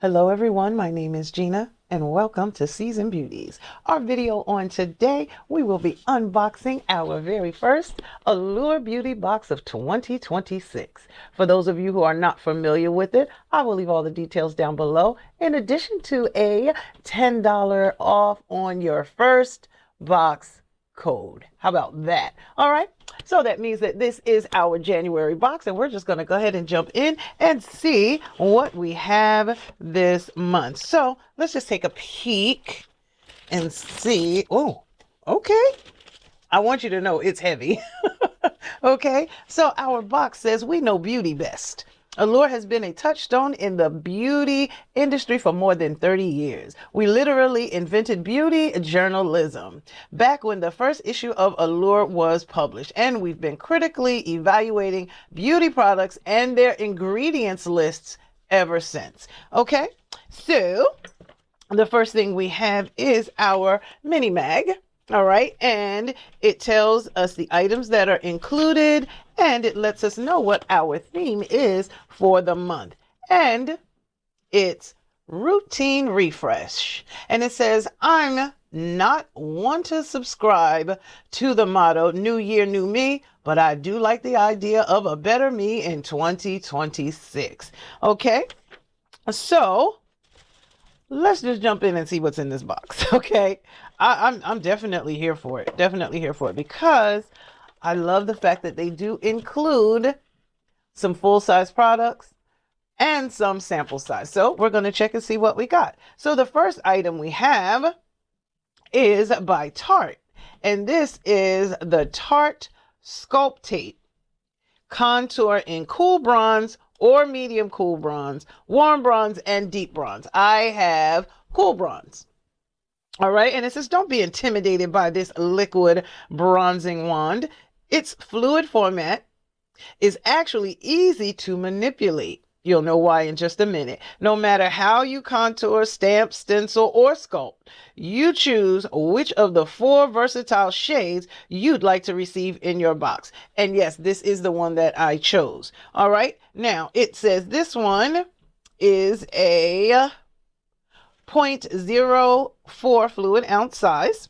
Hello everyone, my name is Gina and welcome to Season Beauties. Our video on today, we will be unboxing our very first Allure Beauty box of 2026. For those of you who are not familiar with it, I will leave all the details down below in addition to a $10 off on your first box code. How about that? All right. So that means that this is our January box, and we're just going to go ahead and jump in and see what we have this month. So let's just take a peek and see. Oh, okay. I want you to know it's heavy. Okay. So our box says we know beauty best. Allure has been a touchstone in the beauty industry for more than 30 years. We literally invented beauty journalism back when the first issue of Allure was published, and we've been critically evaluating beauty products and their ingredients lists ever since. Okay, so the first thing we have is our mini mag. All right, and it tells us the items that are included, and it lets us know what our theme is for the month. And it's routine refresh. And it says, I'm not one to subscribe to the motto, New Year, New Me, but I do like the idea of a better me in 2026. Okay, so let's just jump in and see what's in this box. Okay, I'm definitely here for it. Definitely here for it because I love the fact that they do include some full-size products and some sample size. So we're going to check and see what we got. So the first item we have is by Tarte, and this is the Tarte Sculptate Contour in Cool Bronze or Medium Cool Bronze, Warm Bronze, and Deep Bronze. I have Cool Bronze. All right, and it says, don't be intimidated by this liquid bronzing wand. Its fluid format is actually easy to manipulate. You'll know why in just a minute. No matter how you contour, stamp, stencil, or sculpt, you choose which of the 4 versatile shades you'd like to receive in your box. And yes, this is the one that I chose. All right, now it says this one is a 0.04 fluid ounce size.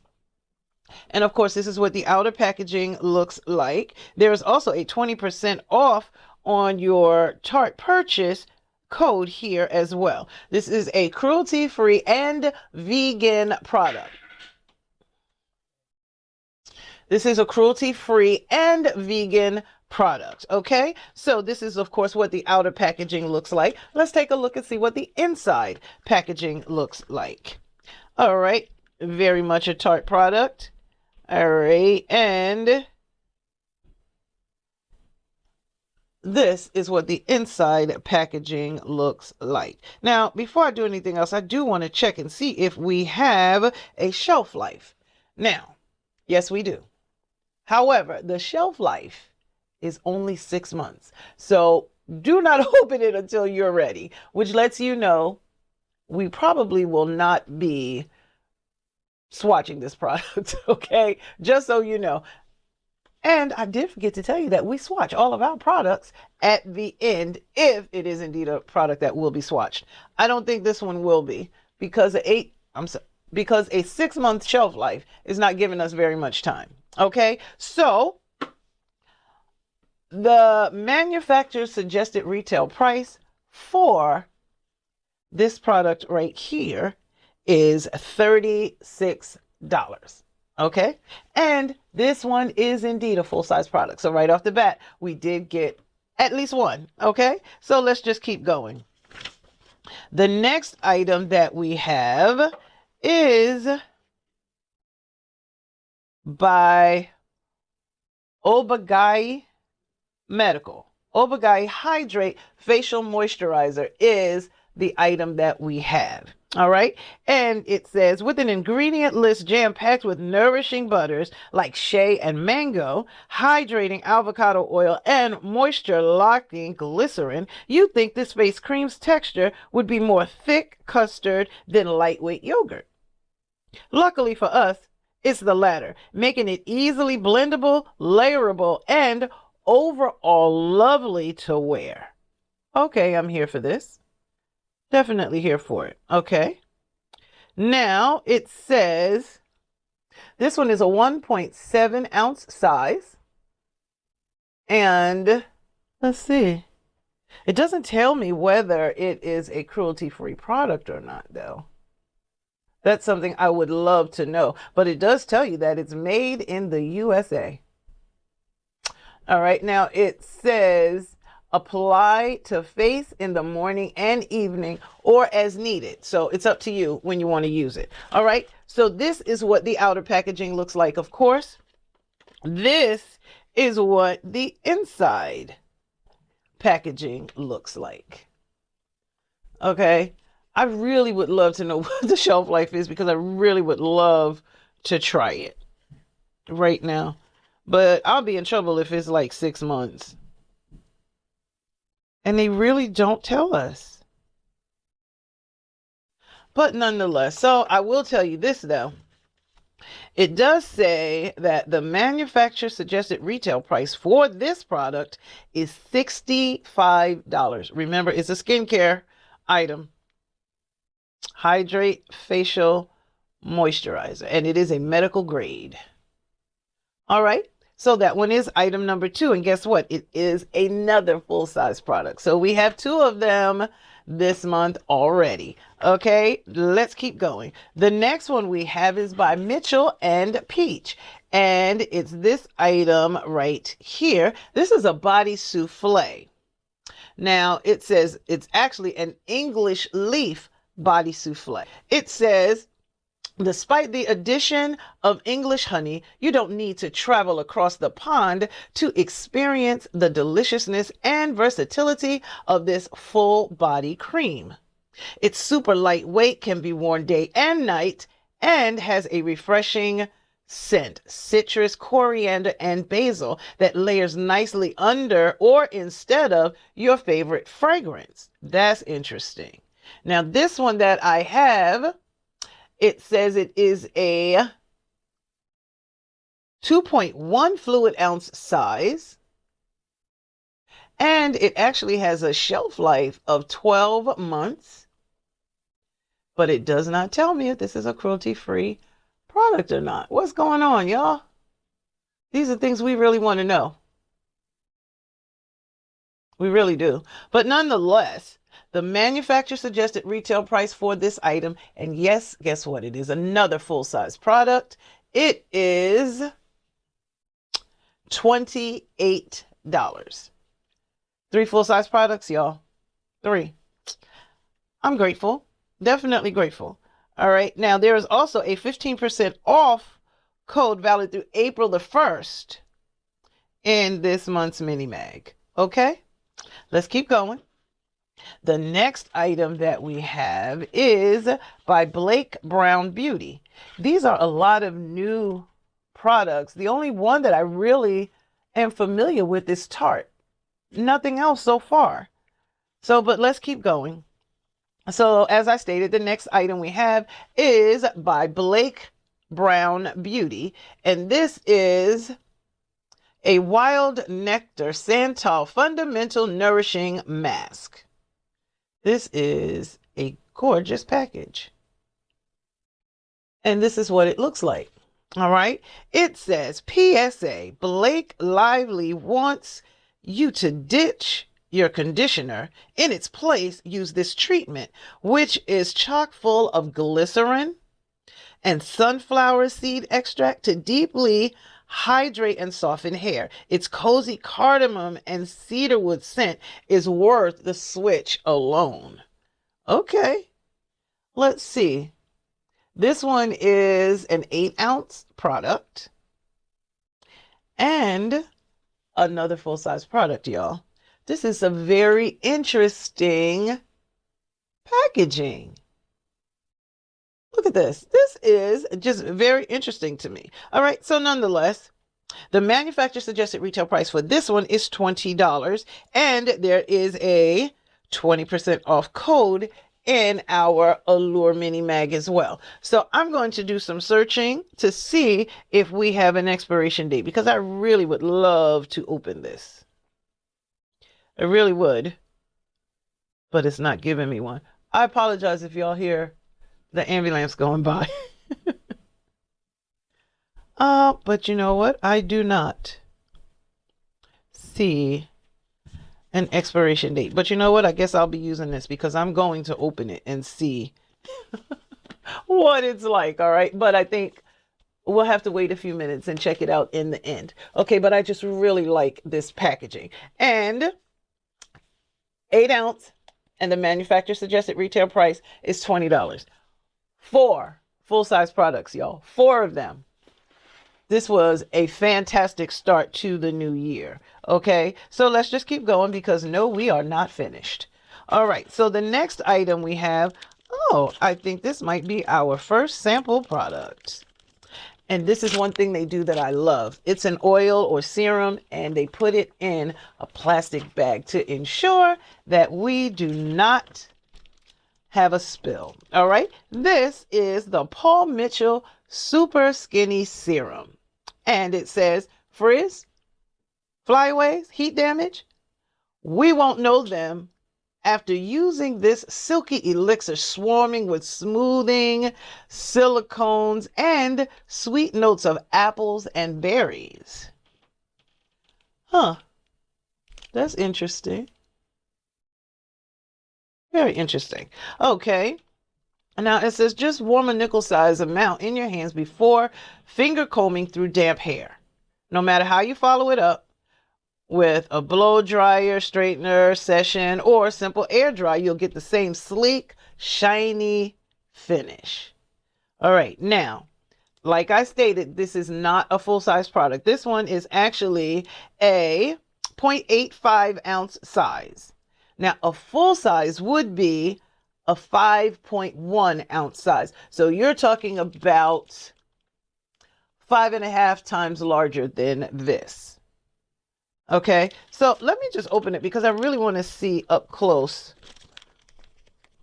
And of course, this is what the outer packaging looks like. There's also a 20% off on your Tarte purchase code here as well. This is a cruelty-free and vegan product. This is a cruelty-free and vegan product. Okay, so this is of course what the outer packaging looks like. Let's take a look and see what the inside packaging looks like. All right, very much a Tarte product. All right, and this is what the inside packaging looks like. Now, before I do anything else, I do want to check and see if we have a shelf life. Now, yes, we do. However, the shelf life is only 6 months. So do not open it until you're ready, which lets you know we probably will not be swatching this product, okay? Just so you know. And I did forget to tell you that we swatch all of our products at the end if it is indeed a product that will be swatched. I don't think this one will be because because a 6-month shelf life is not giving us very much time. Okay, so the manufacturer's suggested retail price for this product right here is $36. Okay, and this one is indeed a full-size product. So right off the bat, we did get at least one. Okay, so let's just keep going. The next item that we have is by Obagi Medical. Obagi Hydrate Facial Moisturizer is the item that we have. All right, and it says with an ingredient list jam-packed with nourishing butters like shea and mango, hydrating avocado oil, and moisture-locking glycerin, you'd think this face cream's texture would be more thick custard than lightweight yogurt. Luckily for us, it's the latter, making it easily blendable, layerable, and overall lovely to wear. Okay, I'm here for this. Definitely here for it. Okay. Now it says this one is a 1.7 ounce size. And let's see. It doesn't tell me whether it is a cruelty-free product or not, though. That's something I would love to know. But it does tell you that it's made in the USA. All right. Now it says apply to face in the morning and evening or as needed. So it's up to you when you want to use it. All right. So this is what the outer packaging looks like, of course. This is what the inside packaging looks like. Okay. I really would love to know what the shelf life is because I really would love to try it right now. But I'll be in trouble if it's like 6 months. And they really don't tell us. But nonetheless, so I will tell you this though. It does say that the manufacturer suggested retail price for this product is $65. Remember, it's a skincare item. Hydrate Facial Moisturizer. And it is a medical grade. All right. So that one is item number 2. And guess what? It is another full-size product. So we have 2 of them this month already. Okay, let's keep going. The next one we have is by Mitchell and Peach. And it's this item right here. This is a body souffle. Now it says it's actually an English leaf body souffle. It says, despite the addition of English honey, you don't need to travel across the pond to experience the deliciousness and versatility of this full body cream. It's super lightweight, can be worn day and night, and has a refreshing scent, citrus, coriander, and basil that layers nicely under or instead of your favorite fragrance. That's interesting. Now, this one that I have, it says it is a 2.1 fluid ounce size. And it actually has a shelf life of 12 months. But it does not tell me if this is a cruelty-free product or not. What's going on, y'all? These are things we really want to know. We really do. But nonetheless, the manufacturer suggested retail price for this item, and yes, guess what? It is another full-size product. It is $28. 3 full-size products, y'all. 3. I'm grateful. Definitely grateful. All right. Now, there is also a 15% off code valid through April the 1st in this month's mini mag. Okay. Let's keep going. The next item that we have is by Blake Brown Beauty. These are a lot of new products. The only one that I really am familiar with is Tarte. Nothing else so far. But let's keep going. So as I stated, the next item we have is by Blake Brown Beauty. And this is a Wild Nectar Santal Fundamental Nourishing Mask. This is a gorgeous package. And this is what it looks like. All right. It says, PSA, Blake Lively wants you to ditch your conditioner. In its place, use this treatment, which is chock full of glycerin and sunflower seed extract to deeply hydrate and soften hair. Its cozy cardamom and cedarwood scent is worth the switch alone. Okay, let's see. This one is an 8-ounce product and another full-size product, y'all. This is a very interesting packaging. Look at this. This is just very interesting to me. All right. So nonetheless, the manufacturer suggested retail price for this one is $20. And there is a 20% off code in our Allure mini mag as well. So I'm going to do some searching to see if we have an expiration date because I really would love to open this. I really would, but it's not giving me one. I apologize if y'all hear the ambulance going by. But you know what? I do not see an expiration date. But you know what? I guess I'll be using this because I'm going to open it and see what it's like. All right. But I think we'll have to wait a few minutes and check it out in the end. Okay. But I just really like this packaging. And 8-ounce, and the manufacturer suggested retail price is $20. 4 full-size products, y'all. 4 of them. This was a fantastic start to the new year. Okay, so let's just keep going because no, we are not finished. All right, so the next item we have, oh, I think this might be our first sample product. And this is one thing they do that I love. It's an oil or serum, and they put it in a plastic bag to ensure that we do not have a spill. All right, this is the Paul Mitchell Super Skinny Serum. And it says frizz, flyaways, heat damage. We won't know them after using this silky elixir swarming with smoothing, silicones, and sweet notes of apples and berries. Huh. That's interesting. Very interesting. Okay. Now it says just warm a nickel-sized amount in your hands before finger combing through damp hair. No matter how you follow it up with a blow dryer, straightener, session, or simple air dry, you'll get the same sleek, shiny finish. All right. Now, like I stated, this is not a full-size product. This one is actually a 0.85-ounce size. Now, a full size would be a 5.1-ounce size. So you're talking about 5.5 times larger than this. Okay, so let me just open it because I really want to see up close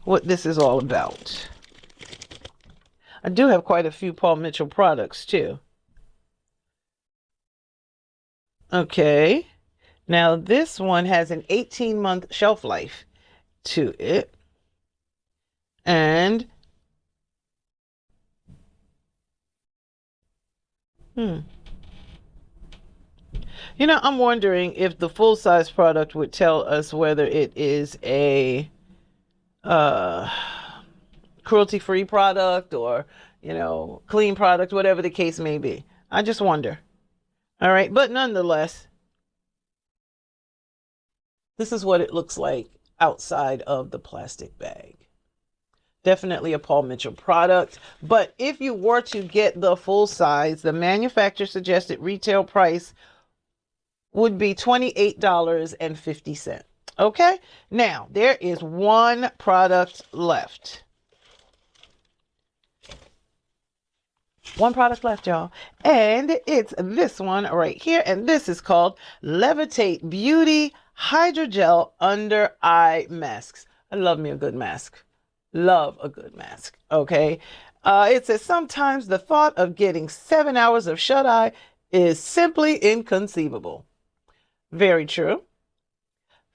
what this is all about. I do have quite a few Paul Mitchell products too. Okay, now this one has an 18-month shelf life to it. And you know, I'm wondering if the full-size product would tell us whether it is a cruelty-free product or, you know, clean product, whatever the case may be. I just wonder. All right, but nonetheless, this is what it looks like outside of the plastic bag. Definitely a Paul Mitchell product. But if you were to get the full size, the manufacturer suggested retail price would be $28.50. Okay, now there is one product left. One product left, y'all. And it's this one right here. And this is called Levitate Beauty Hydrogel Under Eye Masks. I love me a good mask. Love a good mask. Okay. It says sometimes the thought of getting 7 hours of shut eye is simply inconceivable. Very true.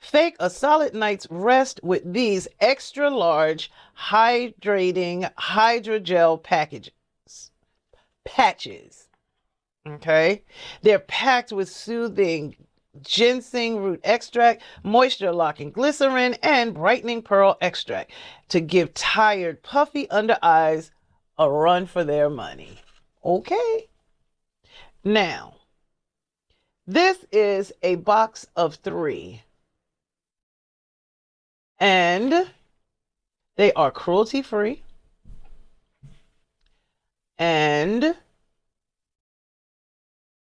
Take a solid night's rest with these extra large hydrating hydrogel patches. Okay. They're packed with soothing ginseng root extract, moisture locking glycerin, and brightening pearl extract to give tired, puffy under eyes a run for their money. Okay. Now, this is a box of 3. And they are cruelty-free. And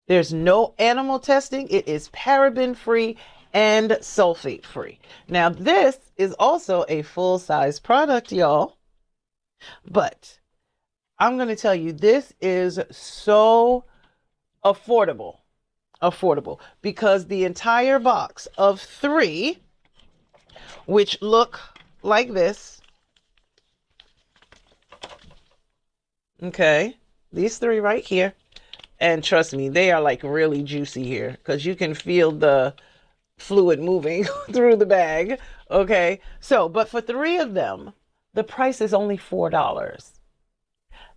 there's no animal testing. It is paraben-free and sulfate-free. Now, this is also a full-size product, y'all. But I'm going to tell you, this is so affordable. Because the entire box of 3, which look like this. Okay, these 3 right here. And trust me, they are like really juicy here because you can feel the fluid moving through the bag. Okay, so, but for 3 of them, The price is only $4.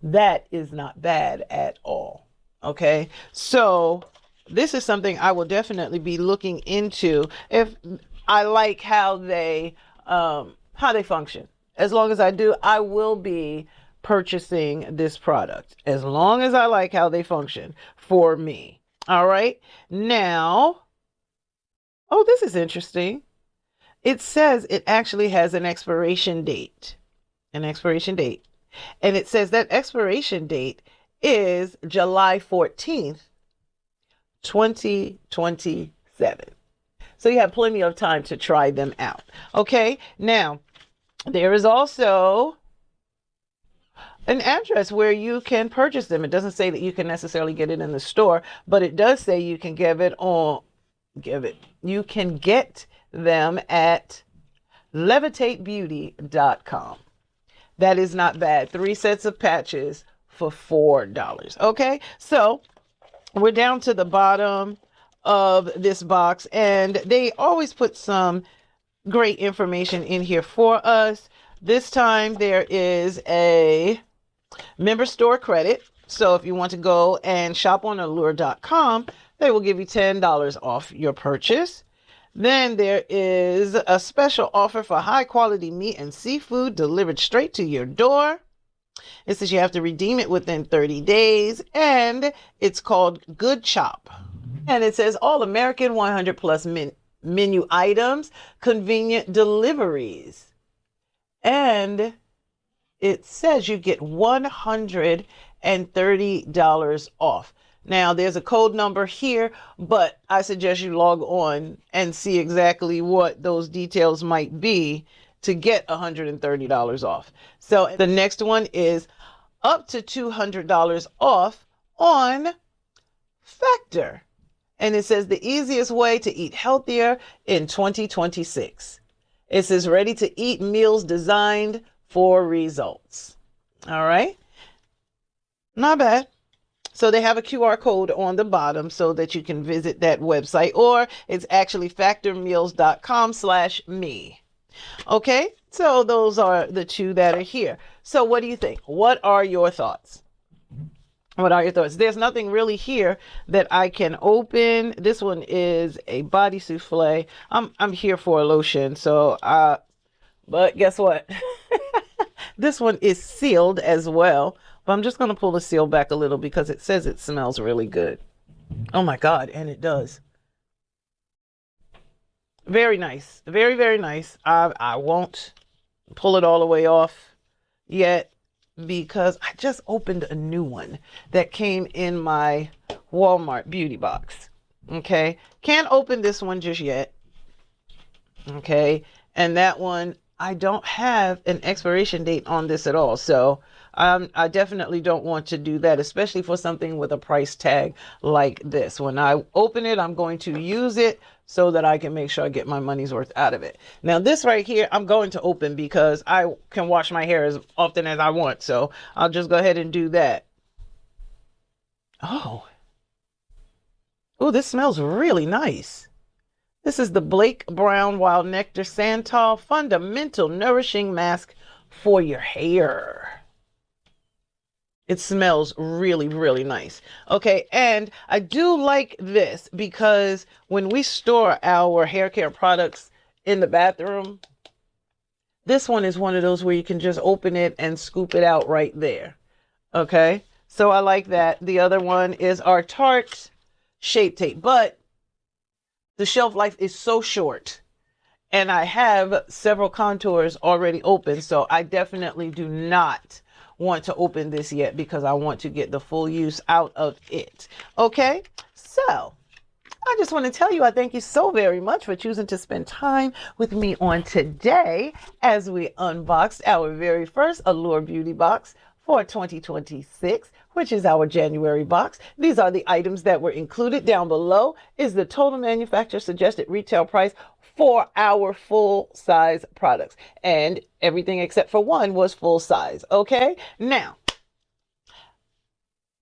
That is not bad at all. Okay. So this is something I will definitely be looking into if I like how they function. As long as I do, I will be purchasing this product as long as I like how they function for me. All right. Now, oh, this is interesting. It says it actually has an expiration date. An expiration date. And it says that expiration date is July 14th, 2027. So you have plenty of time to try them out. Okay. Now, there is also an address where you can purchase them. It doesn't say that you can necessarily get it in the store, but it does say you can you can get them at levitatebeauty.com. That is not bad. 3 sets of patches for $4. Okay, so we're down to the bottom of this box, and they always put some great information in here for us. This time there is a member store credit. So if you want to go and shop on allure.com, they will give you $10 off your purchase. Then there is a special offer for high quality meat and seafood delivered straight to your door. It says you have to redeem it within 30 days, and it's called Good Chop. And it says all American 100 plus menu items, convenient deliveries. And it says you get $130 off. Now, there's a code number here, but I suggest you log on and see exactly what those details might be to get $130 off. So the next one is up to $200 off on Factor. And it says the easiest way to eat healthier in 2026. It says ready to eat meals designed for results. All right. Not bad. So they have a QR code on the bottom so that you can visit that website, or it's actually factormeals.com/me. Okay, so those are the two that are here. So what do you think? What are your thoughts? What are your thoughts? There's nothing really here that I can open. This one is a body souffle. I'm here for a lotion, so but guess what? This one is sealed as well. But I'm just going to pull the seal back a little because it says it smells really good. Oh my God, and it does. Very nice. Very, very nice. I won't pull it all the way off yet because I just opened a new one that came in my Walmart beauty box. Okay. Can't open this one just yet. Okay. And that one, I don't have an expiration date on this at all. So I definitely don't want to do that, especially for something with a price tag like this. When I open it, I'm going to use it so that I can make sure I get my money's worth out of it. Now, this right here, I'm going to open because I can wash my hair as often as I want. So I'll just go ahead and do that. Oh, this smells really nice. This is the Blake Brown Wild Nectar Santal Fundamental Nourishing Mask for your hair. It smells really, really nice. Okay, and I do like this because when we store our hair care products in the bathroom, this one is one of those where you can just open it and scoop it out right there. Okay, so I like that. The other one is our Tarte Shape Tape, but the shelf life is so short. And I have several contours already open, so I definitely do not want to open this yet because I want to get the full use out of it. Okay, so I just want to tell you I thank you so very much for choosing to spend time with me on today as we unboxed our very first Allure Beauty box for 2026, which is our January box. These are the items that were included. Down below is the total manufacturer suggested retail price for our full size products, and everything except for one was full size. Okay, now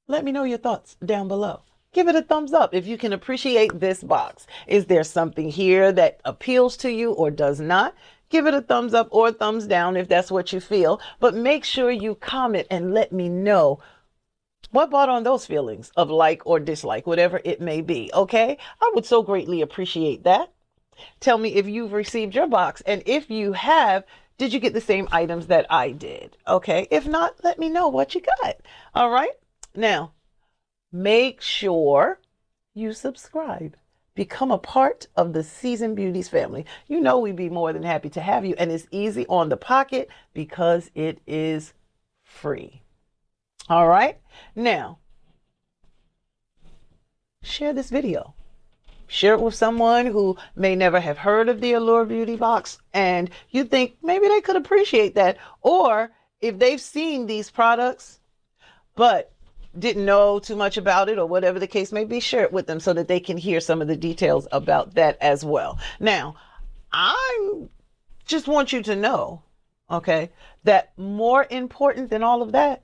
let me know your thoughts down below. Give it a thumbs up if you can appreciate this box. Is there something here that appeals to you or does not? give it a thumbs up or a thumbs down if that's what you feel. But make sure you comment and let me know what brought on those feelings of like or dislike, whatever it may be. Okay, I would so greatly appreciate that. Tell me if you've received your box, and if you have, did you get the same items that I did? Okay, if not, let me know what you got. All right, now make sure you subscribe. Become a part of the Seasoned Beauties family. You know we'd be more than happy to have you, and it's easy on the pocket because it is free. All right, now share this video. Share it with someone who may never have heard of the Allure Beauty Box, and you think maybe they could appreciate that. Or if they've seen these products but didn't know too much about it, or whatever the case may be, share it with them so that they can hear some of the details about that as well. Now, I just want you to know, okay, that more important than all of that,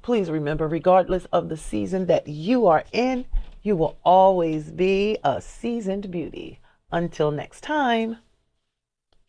please remember, regardless of the season that you are in, you will always be a seasoned beauty. Until next time.